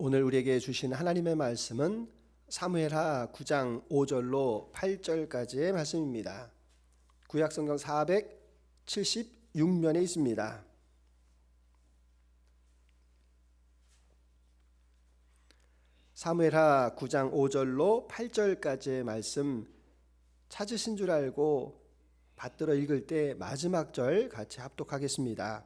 오늘 우리에게 주신 하나님의 말씀은 사무엘하 9장 5절로 8절까지의 말씀입니다. 구약성경 476면에 있습니다. 사무엘하 9장 5절로 8절까지의 말씀 찾으신 줄 알고 받들어 읽을 때 마지막 절 같이 합독하겠습니다.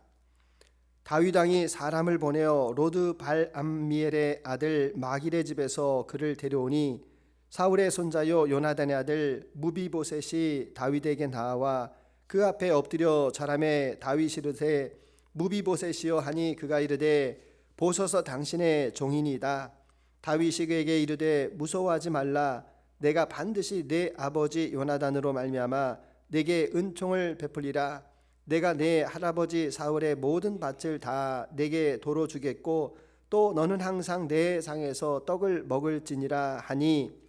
다윗 왕이 사람을 보내어 로드 발암미엘의 아들 마길의 집에서 그를 데려오니 사울의 손자요 요나단의 아들 무비보셋이 다윗에게 나와 그 앞에 엎드려 절하매 다윗이 이르되 무비보셋이여 하니 그가 이르되 보소서 당신의 종이니이다. 다윗이 그에게 이르되 무서워하지 말라. 내가 반드시 내 아버지 요나단으로 말미암아 내게 은총을 베풀리라. 내가 내 할아버지 사울의 모든 밭을 다 내게 도로 주겠고 또 너는 항상 내 상에서 떡을 먹을지니라 하니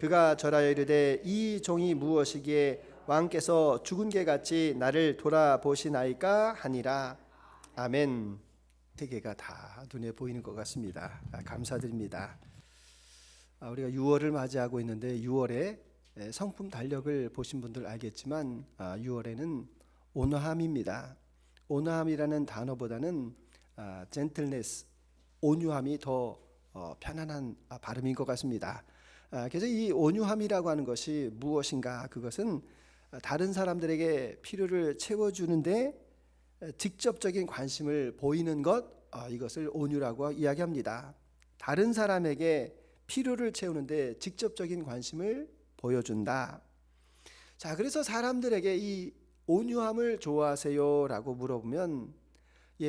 그가 절하여 이르되 이 종이 무엇이기에 왕께서 죽은 개같이 나를 돌아보시나이까 하니라. 아멘. 세계가 다 눈에 보이는 것 같습니다. 감사드립니다. 우리가 6월을 맞이하고 있는데 6월에 성품 달력을 보신 분들 알겠지만 6월에는 온화함입니다. 온화함이라는 단어보다는 젠틀네스, 온유함이 더 편안한 발음인 것 같습니다. 그래서 이 온유함이라고 하는 것이 무엇인가? 그것은 다른 사람들에게 필요를 채워주는데 직접적인 관심을 보이는 것, 이것을 온유라고 이야기합니다. 다른 사람에게 필요를 채우는데 직접적인 관심을 보여준다. 자, 그래서 사람들에게 이 온유함을 좋아하세요? 라고 물어보면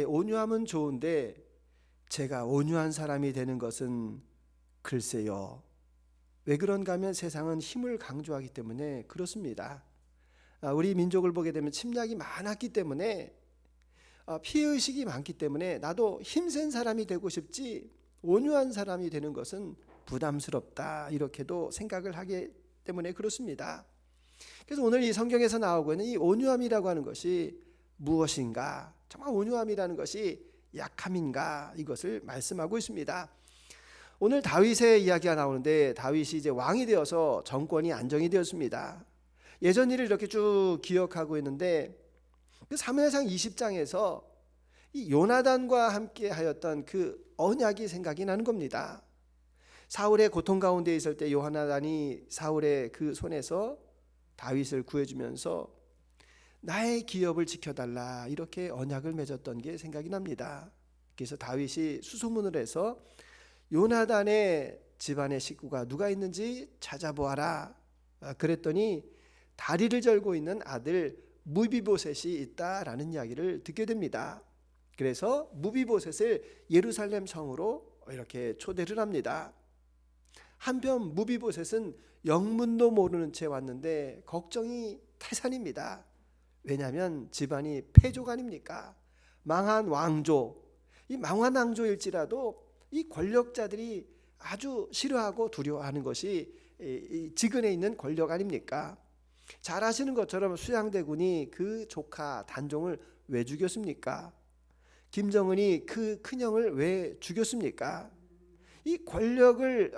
온유함은 좋은데 제가 온유한 사람이 되는 것은 글쎄요. 왜 그런가 하면 세상은 힘을 강조하기 때문에 그렇습니다. 우리 민족을 보게 되면 침략이 많았기 때문에 피해의식이 많기 때문에 나도 힘센 사람이 되고 싶지 온유한 사람이 되는 것은 부담스럽다 이렇게도 생각을 하기 때문에 그렇습니다. 그래서 오늘 이 성경에서 나오고 있는 이 온유함이라고 하는 것이 무엇인가? 정말 온유함이라는 것이 약함인가? 이것을 말씀하고 있습니다. 오늘 다윗의 이야기가 나오는데 다윗이 이제 왕이 되어서 정권이 안정이 되었습니다. 예전 일을 이렇게 쭉 기억하고 있는데 그 사무엘상 20장에서 이 요나단과 함께 하였던 그 언약이 생각이 나는 겁니다. 사울의 고통 가운데 있을 때 요나단이 사울의 그 손에서 다윗을 구해주면서 나의 기업을 지켜달라 이렇게 언약을 맺었던 게 생각이 납니다. 그래서 다윗이 수소문을 해서 요나단의 집안의 식구가 누가 있는지 찾아보아라. 그랬더니 다리를 절고 있는 아들 무비보셋이 있다라는 이야기를 듣게 됩니다. 그래서 무비보셋을 예루살렘 성으로 이렇게 초대를 합니다. 한편 무비보셋은 영문도 모르는 채 왔는데 걱정이 태산입니다. 왜냐하면 집안이 패족 아닙니까? 망한 왕조, 이 망한 왕조일지라도 이 권력자들이 아주 싫어하고 두려워하는 것이 이 지근에 있는 권력 아닙니까? 잘 아시는 것처럼 수양대군이 그 조카 단종을 왜 죽였습니까? 김정은이 그 큰형을 왜 죽였습니까? 이 권력을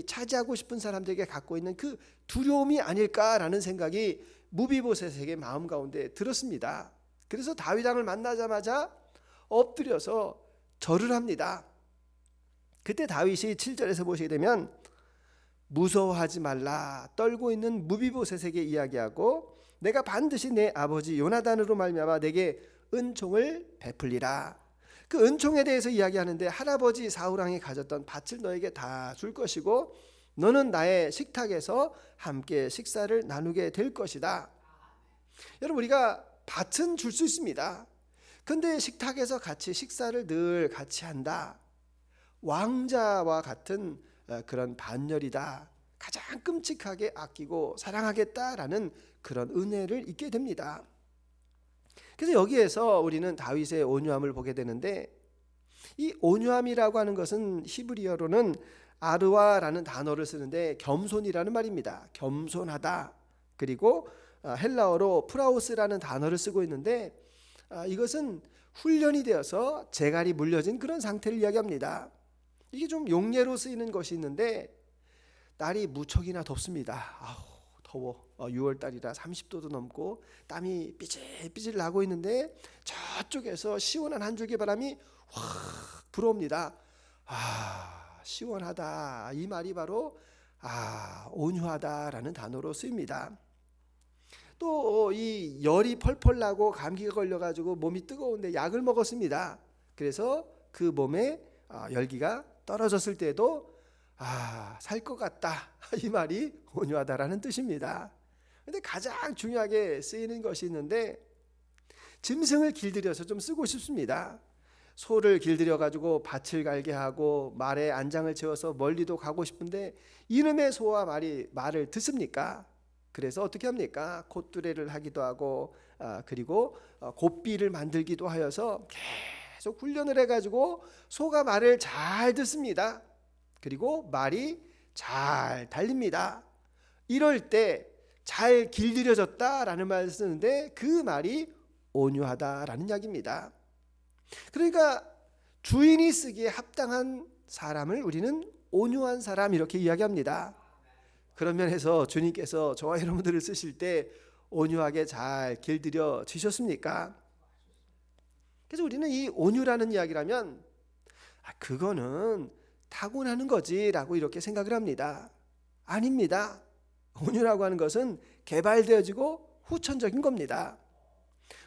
차지하고 싶은 사람들에게 갖고 있는 그 두려움이 아닐까라는 생각이 무비보셋에게 마음 가운데 들었습니다. 그래서 다윗 왕을 만나자마자 엎드려서 절을 합니다. 그때 다윗이 7절에서 보시게 되면 무서워하지 말라 떨고 있는 무비보셋에게 이야기하고 내가 반드시 내 아버지 요나단으로 말미암아 내게 은총을 베풀리라. 그 은총에 대해서 이야기하는데 할아버지 사울왕이 가졌던 밭을 너에게 다 줄 것이고 너는 나의 식탁에서 함께 식사를 나누게 될 것이다. 여러분 우리가 밭은 줄 수 있습니다. 그런데 식탁에서 같이 식사를 늘 같이 한다. 왕자와 같은 그런 반열이다. 가장 끔찍하게 아끼고 사랑하겠다라는 그런 은혜를 잊게 됩니다. 그래서 여기에서 우리는 다윗의 온유함을 보게 되는데 이 온유함이라고 하는 것은 히브리어로는 아르와라는 단어를 쓰는데 겸손이라는 말입니다. 겸손하다. 그리고 헬라어로 프라우스라는 단어를 쓰고 있는데 이것은 훈련이 되어서 재갈이 물려진 그런 상태를 이야기합니다. 이게 좀 용례로 쓰이는 것이 있는데 날이 무척이나 덥습니다. 아우 더워. 6월 달이라 30도도 넘고 땀이 삐질삐질 나고 있는데 저쪽에서 시원한 한 줄기 바람이 확 불어옵니다. 시원하다. 이 말이 바로 온유하다라는 단어로 쓰입니다. 또 이 열이 펄펄 나고 감기가 걸려가지고 몸이 뜨거운데 약을 먹었습니다. 그래서 그 몸에 열기가 떨어졌을 때도 살 것 같다. 이 말이 온유하다라는 뜻입니다. 근데 가장 중요하게 쓰이는 것이 있는데 짐승을 길들여서 좀 쓰고 싶습니다. 소를 길들여 가지고 밭을 갈게 하고 말에 안장을 채워서 멀리도 가고 싶은데 이놈의 소와 말을 듣습니까? 그래서 어떻게 합니까? 콧두레를 하기도 하고 그리고 곱비를 만들기도 하여서 계속 훈련을 해가지고 소가 말을 잘 듣습니다. 그리고 말이 잘 달립니다. 이럴 때 잘 길들여졌다라는 말을 쓰는데 그 말이 온유하다라는 이야기입니다. 그러니까 주인이 쓰기에 합당한 사람을 우리는 온유한 사람 이렇게 이야기합니다. 그런 면에서 주님께서 저와 여러분들을 쓰실 때 온유하게 잘 길들여 주셨습니까? 그래서 우리는 이 온유라는 이야기라면 그거는 타고나는 거지라고 이렇게 생각을 합니다. 아닙니다. 온유라고 하는 것은 개발되어지고 후천적인 겁니다.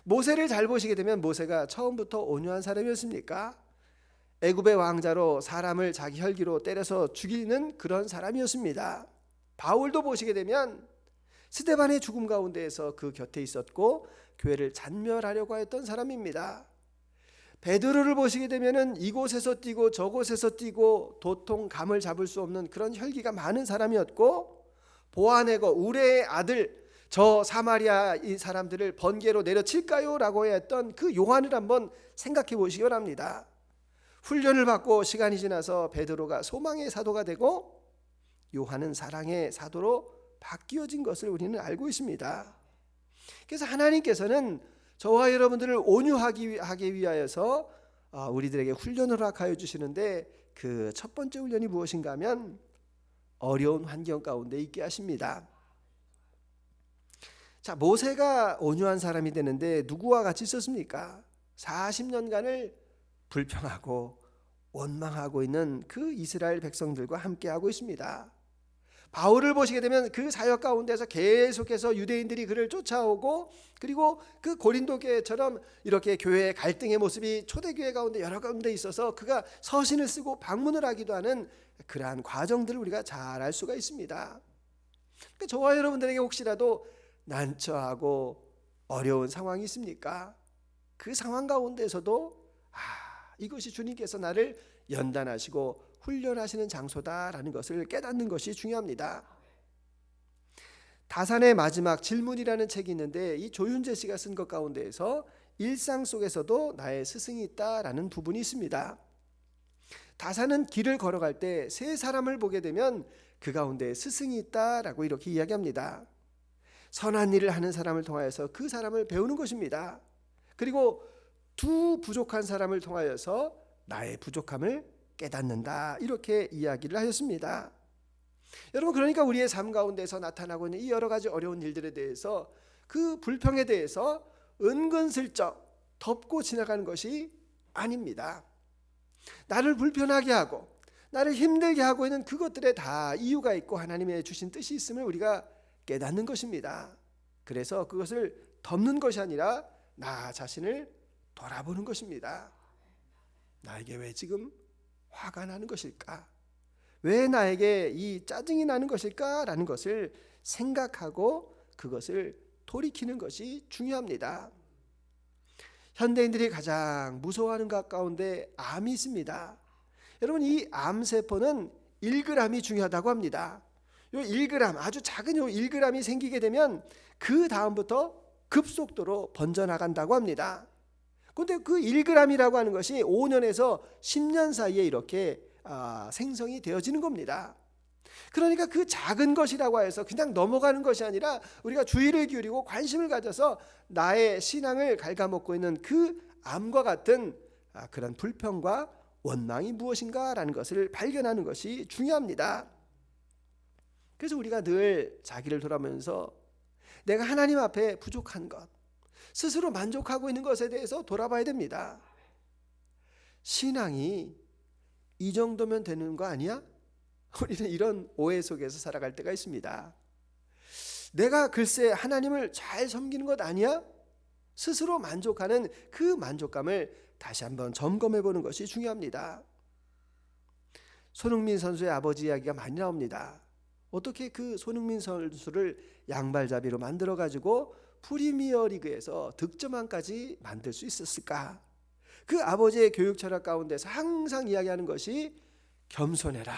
모세를 잘 보시게 되면 모세가 처음부터 온유한 사람이었습니까? 애굽의 왕자로 사람을 자기 혈기로 때려서 죽이는 그런 사람이었습니다. 바울도 보시게 되면 스데반의 죽음 가운데에서 그 곁에 있었고 교회를 잔멸하려고 했던 사람입니다. 베드로를 보시게 되면 이곳에서 뛰고 저곳에서 뛰고 도통 감을 잡을 수 없는 그런 혈기가 많은 사람이었고 보아네고 우레의 아들 저 사마리아 이 사람들을 번개로 내려칠까요? 라고 했던 그 요한을 한번 생각해 보시기 바랍니다. 훈련을 받고 시간이 지나서 베드로가 소망의 사도가 되고 요한은 사랑의 사도로 바뀌어진 것을 우리는 알고 있습니다. 그래서 하나님께서는 저와 여러분들을 온유하기 위하여서 우리들에게 훈련을 허락하여 주시는데 그 첫 번째 훈련이 무엇인가 하면 어려운 환경 가운데 있게 하십니다. 자, 모세가 온유한 사람이 되는데 누구와 같이 있었습니까? 40년간을 불평하고 원망하고 있는 그 이스라엘 백성들과 함께하고 있습니다. 바울을 보시게 되면 그 사역 가운데서 계속해서 유대인들이 그를 쫓아오고 그리고 그 고린도 교회처럼 이렇게 교회의 갈등의 모습이 초대교회 가운데 여러 가운데 있어서 그가 서신을 쓰고 방문을 하기도 하는 그러한 과정들을 우리가 잘 알 수가 있습니다. 그러니까 저와 여러분들에게 혹시라도 난처하고 어려운 상황이 있습니까? 그 상황 가운데서도 이것이 주님께서 나를 연단하시고 훈련하시는 장소다라는 것을 깨닫는 것이 중요합니다. 다산의 마지막 질문이라는 책이 있는데 이 조윤재 씨가 쓴 것 가운데에서 일상 속에서도 나의 스승이 있다라는 부분이 있습니다. 다산은 길을 걸어갈 때 세 사람을 보게 되면 그 가운데 스승이 있다라고 이렇게 이야기합니다. 선한 일을 하는 사람을 통하여서 그 사람을 배우는 것입니다. 그리고 두 부족한 사람을 통하여서 나의 부족함을 깨닫는다 이렇게 이야기를 하셨습니다. 여러분 그러니까 우리의 삶 가운데서 나타나고 있는 이 여러 가지 어려운 일들에 대해서 그 불평에 대해서 은근슬쩍 덮고 지나가는 것이 아닙니다. 나를 불편하게 하고 나를 힘들게 하고 있는 그것들에 다 이유가 있고 하나님의 주신 뜻이 있음을 우리가 깨닫는 것입니다. 그래서 그것을 덮는 것이 아니라 나 자신을 돌아보는 것입니다. 나에게 왜 지금 화가 나는 것일까? 왜 나에게 이 짜증이 나는 것일까? 라는 것을 생각하고 그것을 돌이키는 것이 중요합니다. 현대인들이 가장 무서워하는 것 가운데 암이 있습니다. 여러분 이 암세포는 1g이 중요하다고 합니다. 요 1g 아주 작은 요 1g이 생기게 되면 그 다음부터 급속도로 번져나간다고 합니다. 그런데 그 1g이라고 하는 것이 5년에서 10년 사이에 이렇게 생성이 되어지는 겁니다. 그러니까 그 작은 것이라고 해서 그냥 넘어가는 것이 아니라 우리가 주의를 기울이고 관심을 가져서 나의 신앙을 갉아먹고 있는 그 암과 같은 그런 불평과 원망이 무엇인가라는 것을 발견하는 것이 중요합니다. 그래서 우리가 늘 자기를 돌아보면서 내가 하나님 앞에 부족한 것, 스스로 만족하고 있는 것에 대해서 돌아봐야 됩니다. 신앙이 이 정도면 되는 거 아니야? 우리는 이런 오해 속에서 살아갈 때가 있습니다. 내가 글쎄 하나님을 잘 섬기는 것 아니야? 스스로 만족하는 그 만족감을 다시 한번 점검해 보는 것이 중요합니다. 손흥민 선수의 아버지 이야기가 많이 나옵니다. 어떻게 그 손흥민 선수를 양발잡이로 만들어 가지고 프리미어리그에서 득점왕까지 만들 수 있었을까? 그 아버지의 교육 철학 가운데서 항상 이야기하는 것이 겸손해라,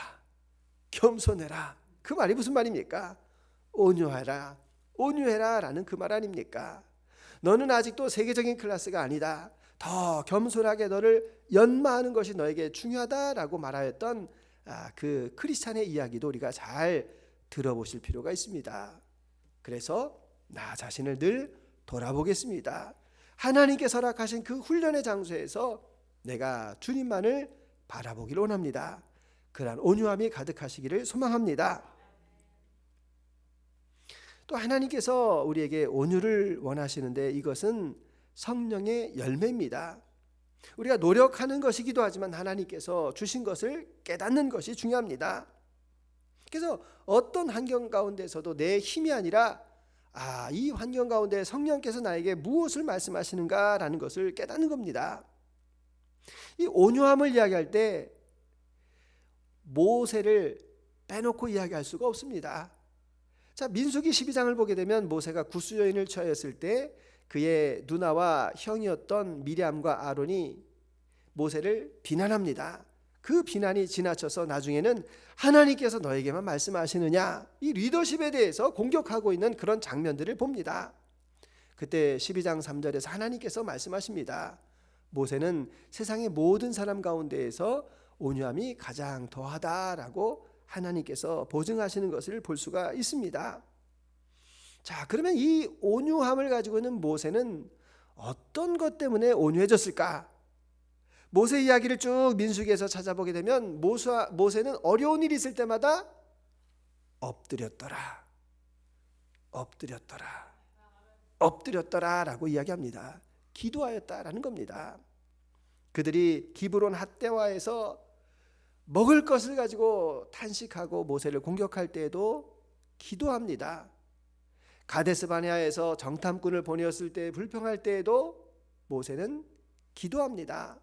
겸손해라. 그 말이 무슨 말입니까? 온유해라, 온유해라 라는 그 말 아닙니까? 너는 아직도 세계적인 클래스가 아니다. 더 겸손하게 너를 연마하는 것이 너에게 중요하다라고 말하였던 그 크리스찬의 이야기도 우리가 잘 들어보실 필요가 있습니다. 그래서 나 자신을 늘 돌아보겠습니다. 하나님께서 허락하신 그 훈련의 장소에서 내가 주님만을 바라보기를 원합니다. 그러한 온유함이 가득하시기를 소망합니다. 또 하나님께서 우리에게 온유를 원하시는데 이것은 성령의 열매입니다. 우리가 노력하는 것이기도 하지만 하나님께서 주신 것을 깨닫는 것이 중요합니다. 그래서 어떤 환경 가운데서도 내 힘이 아니라 이 환경 가운데 성령께서 나에게 무엇을 말씀하시는가라는 것을 깨닫는 겁니다. 이 온유함을 이야기할 때 모세를 빼놓고 이야기할 수가 없습니다. 자, 민수기 12장을 보게 되면 모세가 구스 여인을 취하였을 때 그의 누나와 형이었던 미리암과 아론이 모세를 비난합니다. 그 비난이 지나쳐서 나중에는 하나님께서 너에게만 말씀하시느냐, 이 리더십에 대해서 공격하고 있는 그런 장면들을 봅니다. 그때 12장 3절에서 하나님께서 말씀하십니다. 모세는 세상의 모든 사람 가운데에서 온유함이 가장 더하다라고 하나님께서 보증하시는 것을 볼 수가 있습니다. 자, 그러면 이 온유함을 가지고 있는 모세는 어떤 것 때문에 온유해졌을까? 모세 이야기를 쭉 민수기에서 찾아보게 되면 모세는 어려운 일이 있을 때마다 엎드렸더라, 엎드렸더라, 엎드렸더라라고 이야기합니다. 기도하였다라는 겁니다. 그들이 기브론 핫대와에서 먹을 것을 가지고 탄식하고 모세를 공격할 때에도 기도합니다. 가데스 바네아에서 정탐꾼을 보내었을 때 불평할 때에도 모세는 기도합니다.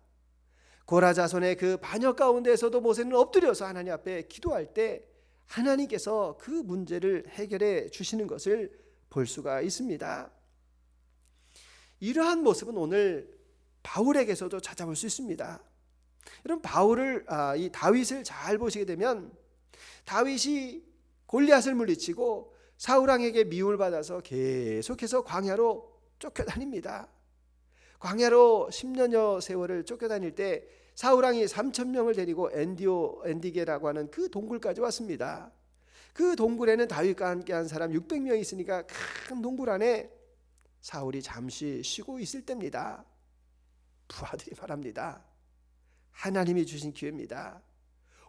고라 자손의 그 반역 가운데에서도 모세는 엎드려서 하나님 앞에 기도할 때 하나님께서 그 문제를 해결해 주시는 것을 볼 수가 있습니다. 이러한 모습은 오늘 바울에게서도 찾아볼 수 있습니다. 여러분, 이 다윗을 잘 보시게 되면 다윗이 골리앗을 물리치고 사울 왕에게 미움을 받아서 계속해서 광야로 쫓겨다닙니다. 광야로 10년여 세월을 쫓겨다닐 때 사울 왕이 3,000명을 데리고 엔디게라고 하는 그 동굴까지 왔습니다. 그 동굴에는 다윗과 함께한 사람 600명이 있으니까 큰 동굴 안에 사울이 잠시 쉬고 있을 때입니다. 부하들이 말합니다. 하나님이 주신 기회입니다.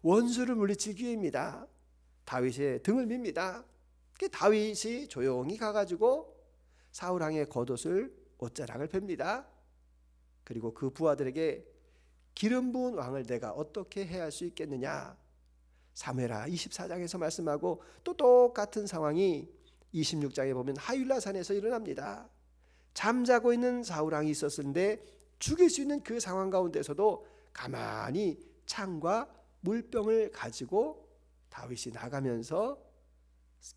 원수를 물리칠 기회입니다. 다윗의 등을 밉니다. 다윗이 조용히 가가지고 사울 왕의 겉옷을 옷자락을 뺍니다. 그리고 그 부하들에게 기름 부은 왕을 내가 어떻게 해야 할 수 있겠느냐, 사무엘하 24장에서 말씀하고 또 똑같은 상황이 26장에 보면 하윌라산에서 일어납니다. 잠자고 있는 사울 왕이 있었는데 죽일 수 있는 그 상황 가운데서도 가만히 창과 물병을 가지고 다윗이 나가면서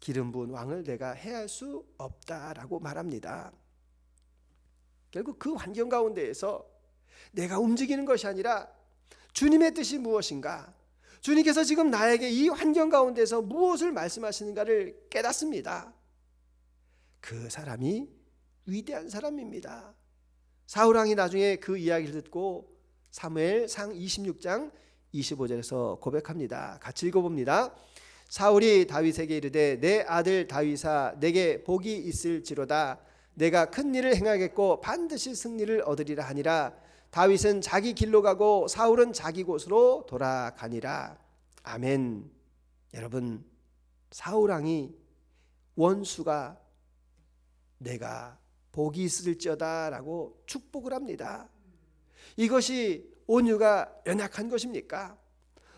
기름 부은 왕을 내가 해할 수 없다라고 말합니다. 결국 그 환경 가운데에서 내가 움직이는 것이 아니라 주님의 뜻이 무엇인가, 주님께서 지금 나에게 이 환경 가운데서 무엇을 말씀하시는가를 깨닫습니다. 그 사람이 위대한 사람입니다. 사울왕이 나중에 그 이야기를 듣고 사무엘상 26장 25절에서 고백합니다. 같이 읽어봅니다. 사울이 다윗에게 이르되 내 아들 다윗아 내게 복이 있을지로다. 내가 큰 일을 행하겠고 반드시 승리를 얻으리라 하니라. 다윗은 자기 길로 가고 사울은 자기 곳으로 돌아가니라. 아멘. 여러분, 사울왕이 원수가 내가 복이 있을지어다 라고 축복을 합니다. 이것이 온유가 연약한 것입니까?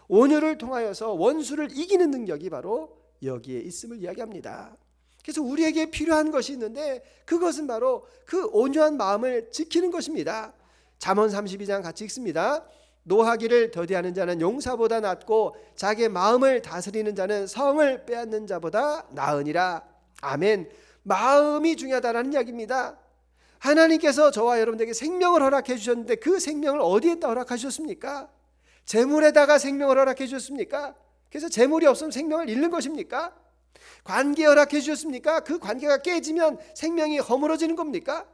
온유를 통하여서 원수를 이기는 능력이 바로 여기에 있음을 이야기합니다. 그래서 우리에게 필요한 것이 있는데 그것은 바로 그 온유한 마음을 지키는 것입니다. 잠언 32장 같이 읽습니다. 노하기를 더디하는 자는 용사보다 낫고 자기 마음을 다스리는 자는 성을 빼앗는 자보다 나으니라. 아멘. 마음이 중요하다는 이야기입니다. 하나님께서 저와 여러분에게 생명을 허락해 주셨는데 그 생명을 어디에다 허락하셨습니까? 재물에다가 생명을 허락해 주셨습니까? 그래서 재물이 없으면 생명을 잃는 것입니까? 관계 허락해 주셨습니까? 그 관계가 깨지면 생명이 허물어지는 겁니까?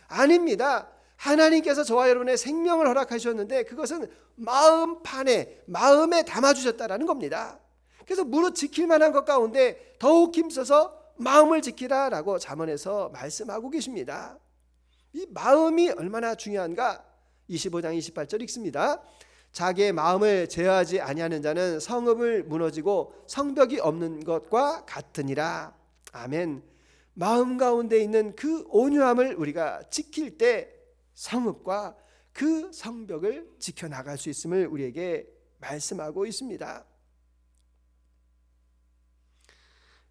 아닙니다. 하나님께서 저와 여러분의 생명을 허락하셨는데 그것은 마음판에, 마음에 담아주셨다라는 겁니다. 그래서 무릇 지킬 만한 것 가운데 더욱 힘써서 마음을 지키라라고 잠언에서 말씀하고 계십니다. 이 마음이 얼마나 중요한가? 25장 28절 읽습니다. 자기의 마음을 제어하지 아니하는 자는 성읍을 무너지고 성벽이 없는 것과 같으니라. 아멘. 마음 가운데 있는 그 온유함을 우리가 지킬 때 성읍과 그 성벽을 지켜나갈 수 있음을 우리에게 말씀하고 있습니다.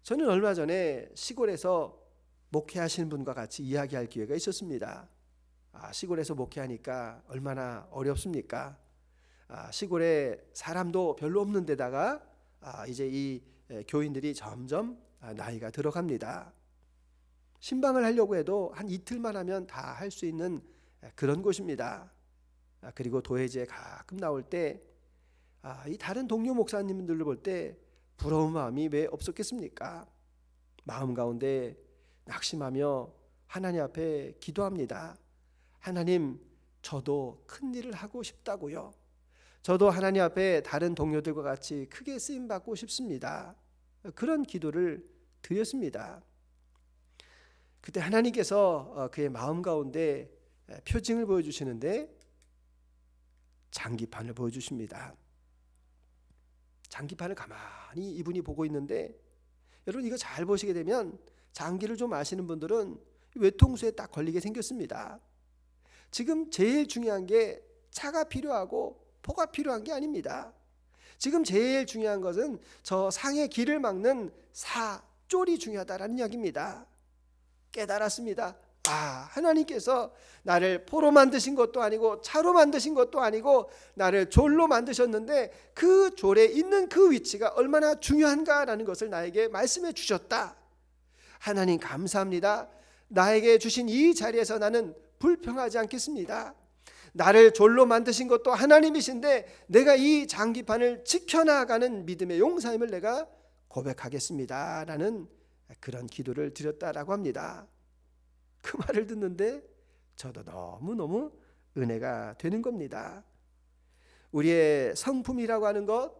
저는 얼마 전에 시골에서 목회하시는 분과 같이 이야기할 기회가 있었습니다. 시골에서 목회하니까 얼마나 어렵습니까? 시골에 사람도 별로 없는 데다가 이제 이 교인들이 점점 나이가 들어갑니다. 신방을 하려고 해도 한 이틀만 하면 다 할 수 있는 그런 곳입니다. 그리고 도회지에 가끔 나올 때 이 다른 동료 목사님들을 볼 때 부러운 마음이 왜 없었겠습니까? 마음 가운데 낙심하며 하나님 앞에 기도합니다. 하나님, 저도 큰 일을 하고 싶다고요. 저도 하나님 앞에 다른 동료들과 같이 크게 쓰임 받고 싶습니다. 그런 기도를 드렸습니다. 그때 하나님께서 그의 마음 가운데 표징을 보여주시는데 장기판을 보여주십니다. 장기판을 가만히 이분이 보고 있는데, 여러분 이거 잘 보시게 되면 장기를 좀 아시는 분들은 외통수에 딱 걸리게 생겼습니다. 지금 제일 중요한 게 차가 필요하고 포가 필요한 게 아닙니다. 지금 제일 중요한 것은 저 상의 길을 막는 쫄이 중요하다라는 이야기입니다. 깨달았습니다. 하나님께서 나를 포로 만드신 것도 아니고 차로 만드신 것도 아니고 나를 졸로 만드셨는데 그 졸에 있는 그 위치가 얼마나 중요한가라는 것을 나에게 말씀해 주셨다. 하나님 감사합니다. 나에게 주신 이 자리에서 나는 불평하지 않겠습니다. 나를 졸로 만드신 것도 하나님이신데 내가 이 장기판을 지켜나가는 믿음의 용사임을 내가 고백하겠습니다 라는 그런 기도를 드렸다라고 합니다. 그 말을 듣는데 저도 너무너무 은혜가 되는 겁니다. 우리의 성품이라고 하는 것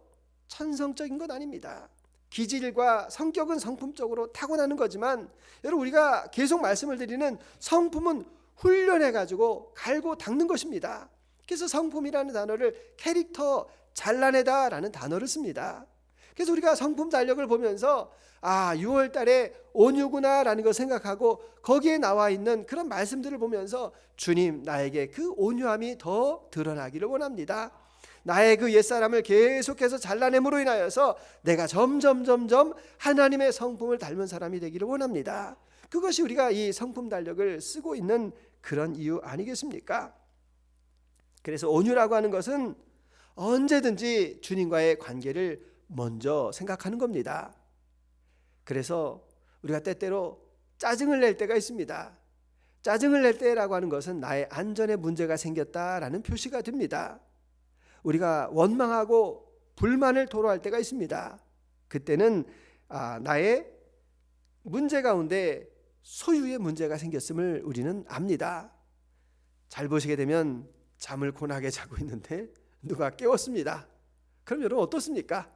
천성적인 것 아닙니다. 기질과 성격은 성품적으로 타고나는 거지만 여러분 우리가 계속 말씀을 드리는 성품은 훈련해가지고 갈고 닦는 것입니다. 그래서 성품이라는 단어를 캐릭터 잘라내다라는 단어를 씁니다. 그래서 우리가 성품 달력을 보면서 6월 달에 온유구나라는 걸 생각하고 거기에 나와 있는 그런 말씀들을 보면서 주님 나에게 그 온유함이 더 드러나기를 원합니다. 나의 그 옛사람을 계속해서 잘라냄으로 인하여서 내가 점점 하나님의 성품을 닮은 사람이 되기를 원합니다. 그것이 우리가 이 성품 달력을 쓰고 있는 그런 이유 아니겠습니까? 그래서 온유라고 하는 것은 언제든지 주님과의 관계를 먼저 생각하는 겁니다. 그래서 우리가 때때로 짜증을 낼 때가 있습니다. 짜증을 낼 때라고 하는 것은 나의 안전에 문제가 생겼다라는 표시가 됩니다. 우리가 원망하고 불만을 토로할 때가 있습니다. 그때는 나의 문제 가운데 소유의 문제가 생겼음을 우리는 압니다. 잘 보시게 되면 잠을 고나게 자고 있는데 누가 깨웠습니다. 그럼 여러분 어떻습니까?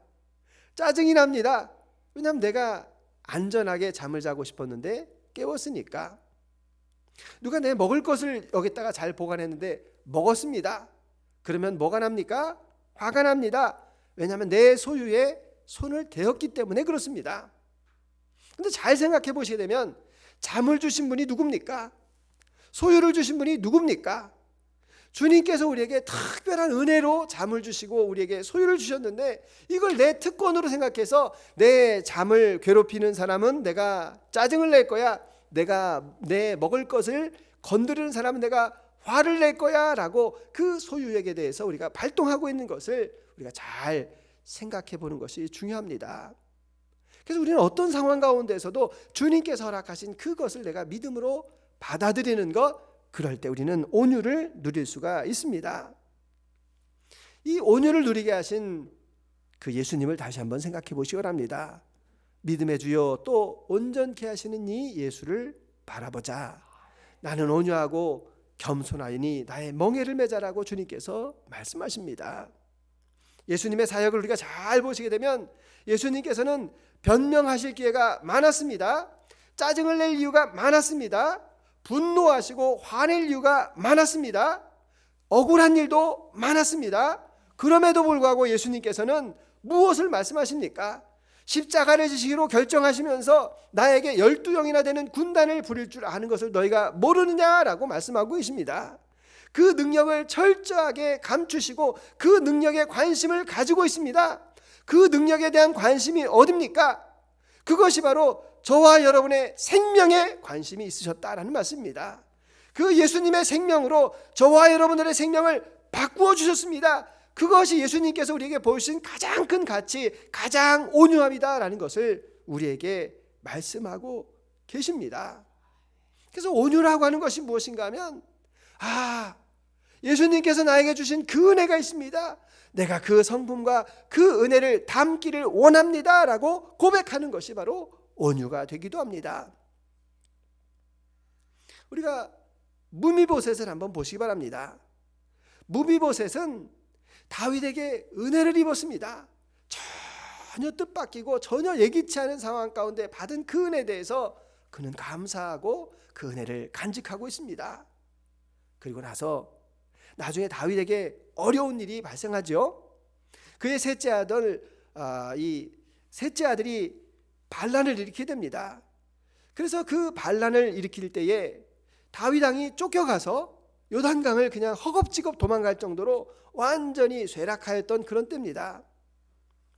짜증이 납니다. 왜냐하면 내가 안전하게 잠을 자고 싶었는데 깨웠으니까. 누가 내 먹을 것을 여기다가 잘 보관했는데 먹었습니다. 그러면 뭐가 납니까? 화가 납니다. 왜냐하면 내 소유에 손을 대었기 때문에 그렇습니다. 근데 잘 생각해 보시게 되면 잠을 주신 분이 누굽니까? 소유를 주신 분이 누굽니까? 주님께서 우리에게 특별한 은혜로 잠을 주시고 우리에게 소유를 주셨는데 이걸 내 특권으로 생각해서 내 잠을 괴롭히는 사람은 내가 짜증을 낼 거야. 내가 내 먹을 것을 건드리는 사람은 내가 화를 낼 거야 라고 그 소유액에 대해서 우리가 발동하고 있는 것을 우리가 잘 생각해 보는 것이 중요합니다. 그래서 우리는 어떤 상황 가운데서도 주님께서 허락하신 그것을 내가 믿음으로 받아들이는 것, 그럴 때 우리는 온유를 누릴 수가 있습니다. 이 온유를 누리게 하신 그 예수님을 다시 한번 생각해 보시기 바랍니다. 믿음의 주요 또 온전케 하시는 이 예수를 바라보자. 나는 온유하고 겸손하니 나의 멍에를 매자라고 주님께서 말씀하십니다. 예수님의 사역을 우리가 잘 보시게 되면 예수님께서는 변명하실 기회가 많았습니다. 짜증을 낼 이유가 많았습니다. 분노하시고 화낼 이유가 많았습니다. 억울한 일도 많았습니다. 그럼에도 불구하고 예수님께서는 무엇을 말씀하십니까? 십자가를 지시기로 결정하시면서 나에게 12영이나 되는 군단을 부릴 줄 아는 것을 너희가 모르느냐라고 말씀하고 계십니다. 그 능력을 철저하게 감추시고 그 능력에 관심을 가지고 있습니다. 그 능력에 대한 관심이 어딥니까? 그것이 바로 저와 여러분의 생명에 관심이 있으셨다라는 말씀입니다. 그 예수님의 생명으로 저와 여러분들의 생명을 바꾸어 주셨습니다. 그것이 예수님께서 우리에게 보여주신 가장 큰 가치, 가장 온유함이다라는 것을 우리에게 말씀하고 계십니다. 그래서 온유라고 하는 것이 무엇인가 하면 예수님께서 나에게 주신 그 은혜가 있습니다. 내가 그 성품과 그 은혜를 담기를 원합니다 라고 고백하는 것이 바로 온유가 되기도 합니다. 우리가 무비보셋을 한번 보시기 바랍니다. 무비보셋은 다윗에게 은혜를 입었습니다. 전혀 뜻밖이고 전혀 예기치 않은 상황 가운데 받은 그 은혜에 대해서 그는 감사하고 그 은혜를 간직하고 있습니다. 그리고 나서 나중에 다윗에게 어려운 일이 발생하죠. 그의 셋째 아들이 반란을 일으키게 됩니다. 그래서 그 반란을 일으킬 때에 다윗 왕이 쫓겨가서 요단강을 그냥 허겁지겁 도망갈 정도로 완전히 쇠락하였던 그런 때입니다.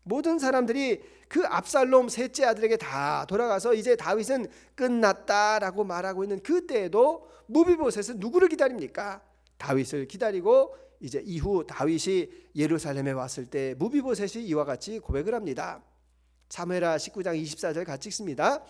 모든 사람들이 그 압살롬 셋째 아들에게 다 돌아가서 이제 다윗은 끝났다라고 말하고 있는 그때에도 무비보셋은 누구를 기다립니까? 다윗을 기다리고 이제 이후 다윗이 예루살렘에 왔을 때 무비보셋이 이와 같이 고백을 합니다. 사무엘하 19장 24절 같이 읽습니다.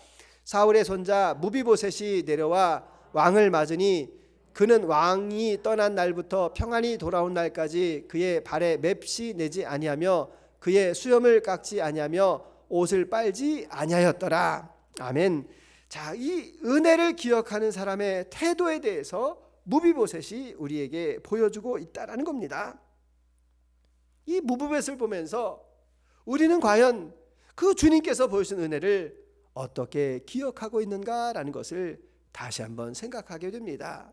사울의 손자 무비보셋이 내려와 왕을 맞으니 그는 왕이 떠난 날부터 평안히 돌아온 날까지 그의 발에 맵시 내지 아니하며 그의 수염을 깎지 아니하며 옷을 빨지 아니하였더라. 아멘. 자, 이 은혜를 기억하는 사람의 태도에 대해서 무비보셋이 우리에게 보여주고 있다라는 겁니다. 이 무비보셋을 보면서 우리는 과연 그 주님께서 보여주신 은혜를 어떻게 기억하고 있는가라는 것을 다시 한번 생각하게 됩니다.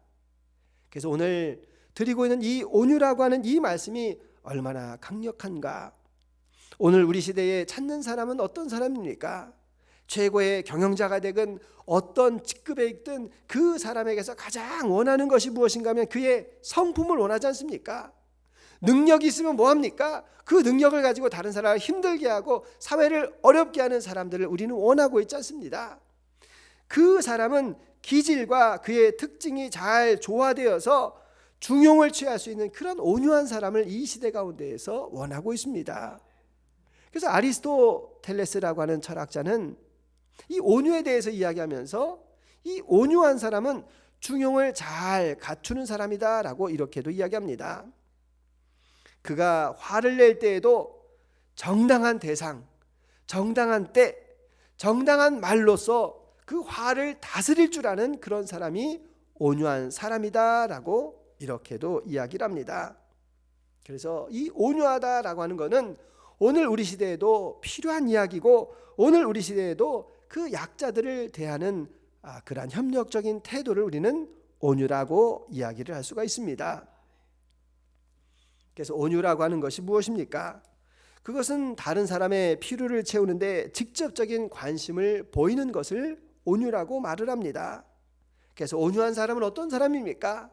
그래서 오늘 드리고 있는 이 온유라고 하는 이 말씀이 얼마나 강력한가. 오늘 우리 시대에 찾는 사람은 어떤 사람입니까? 최고의 경영자가 되건 어떤 직급에 있든 그 사람에게서 가장 원하는 것이 무엇인가 하면 그의 성품을 원하지 않습니까? 능력이 있으면 뭐합니까? 그 능력을 가지고 다른 사람을 힘들게 하고 사회를 어렵게 하는 사람들을 우리는 원하고 있지 않습니다. 그 사람은 기질과 그의 특징이 잘 조화되어서 중용을 취할 수 있는 그런 온유한 사람을 이 시대 가운데에서 원하고 있습니다. 그래서 아리스토텔레스라고 하는 철학자는 이 온유에 대해서 이야기하면서 이 온유한 사람은 중용을 잘 갖추는 사람이다 라고 이렇게도 이야기합니다. 그가 화를 낼 때에도 정당한 대상, 정당한 때, 정당한 말로써 그 화를 다스릴 줄 아는 그런 사람이 온유한 사람이다 라고 이렇게도 이야기를 합니다. 그래서 이 온유하다라고 하는 것은 오늘 우리 시대에도 필요한 이야기고 오늘 우리 시대에도 그 약자들을 대하는 그러한 협력적인 태도를 우리는 온유라고 이야기를 할 수가 있습니다. 그래서 온유라고 하는 것이 무엇입니까? 그것은 다른 사람의 필요를 채우는데 직접적인 관심을 보이는 것을 온유라고 말을 합니다. 그래서 온유한 사람은 어떤 사람입니까?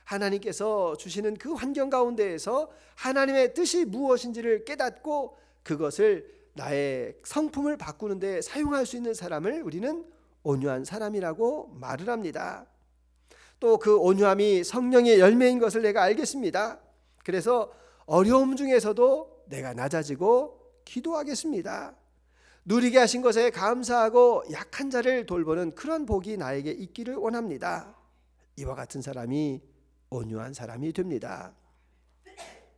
하나님께서 주시는 그 환경 가운데에서 하나님의 뜻이 무엇인지를 깨닫고 그것을 나의 성품을 바꾸는 데 사용할 수 있는 사람을 우리는 온유한 사람이라고 말을 합니다. 또 그 온유함이 성령의 열매인 것을 내가 알겠습니다. 그래서 어려움 중에서도 내가 낮아지고 기도하겠습니다. 누리게 하신 것에 감사하고 약한 자를 돌보는 그런 복이 나에게 있기를 원합니다. 이와 같은 사람이 온유한 사람이 됩니다.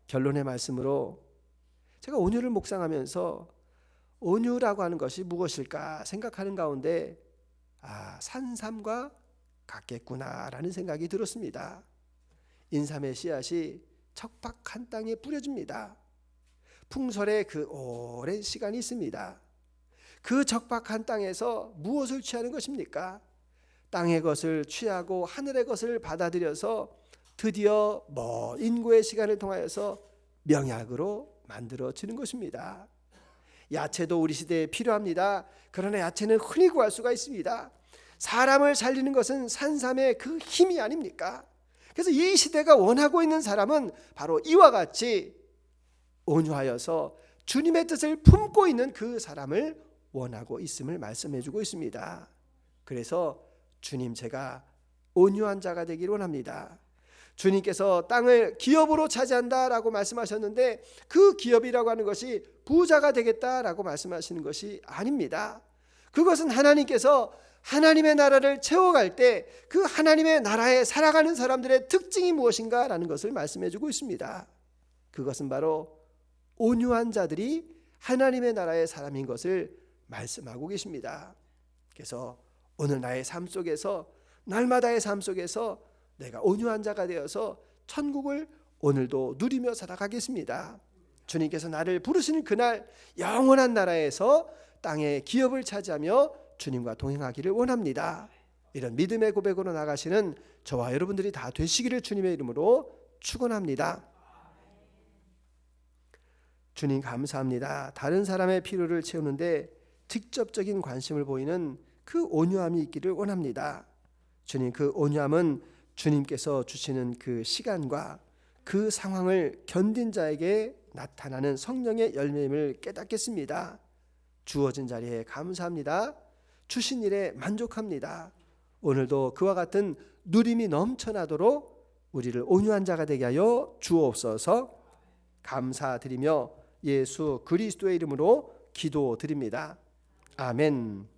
결론의 말씀으로 제가 온유를 묵상하면서 온유라고 하는 것이 무엇일까 생각하는 가운데 산삼과 같겠구나라는 생각이 들었습니다. 인삼의 씨앗이 척박한 땅에 뿌려집니다. 풍설의 그 오랜 시간이 있습니다. 그 척박한 땅에서 무엇을 취하는 것입니까? 땅의 것을 취하고 하늘의 것을 받아들여서 드디어 먼 인고의 시간을 통하여서 명약으로 만들어지는 것입니다. 야채도 우리 시대에 필요합니다. 그러나 야채는 흔히 구할 수가 있습니다. 사람을 살리는 것은 산삼의 그 힘이 아닙니까? 그래서 이 시대가 원하고 있는 사람은 바로 이와 같이 온유하여서 주님의 뜻을 품고 있는 그 사람을 원하고 있음을 말씀해 주고 있습니다. 그래서 주님, 제가 온유한 자가 되기를 원합니다. 주님께서 땅을 기업으로 차지한다라고 말씀하셨는데 그 기업이라고 하는 것이 부자가 되겠다라고 말씀하시는 것이 아닙니다. 그것은 하나님께서 하나님의 나라를 채워갈 때 그 하나님의 나라에 살아가는 사람들의 특징이 무엇인가라는 것을 말씀해 주고 있습니다. 그것은 바로 온유한 자들이 하나님의 나라의 사람인 것을 말씀하고 계십니다. 그래서 오늘 나의 삶 속에서, 날마다의 삶 속에서 내가 온유한 자가 되어서 천국을 오늘도 누리며 살아가겠습니다. 주님께서 나를 부르시는 그날 영원한 나라에서 땅의 기업을 차지하며 주님과 동행하기를 원합니다. 이런 믿음의 고백으로 나가시는 저와 여러분들이 다 되시기를 주님의 이름으로 축원합니다. 주님 감사합니다. 다른 사람의 필요를 채우는데 직접적인 관심을 보이는 그 온유함이 있기를 원합니다. 주님, 그 온유함은 주님께서 주시는 그 시간과 그 상황을 견딘 자에게 나타나는 성령의 열매임을 깨닫겠습니다. 주어진 자리에 감사합니다. 주신 일에 만족합니다. 오늘도 그와 같은 누림이 넘쳐나도록 우리를 온유한 자가 되게 하여 주옵소서. 감사드리며 예수 그리스도의 이름으로 기도드립니다. 아멘.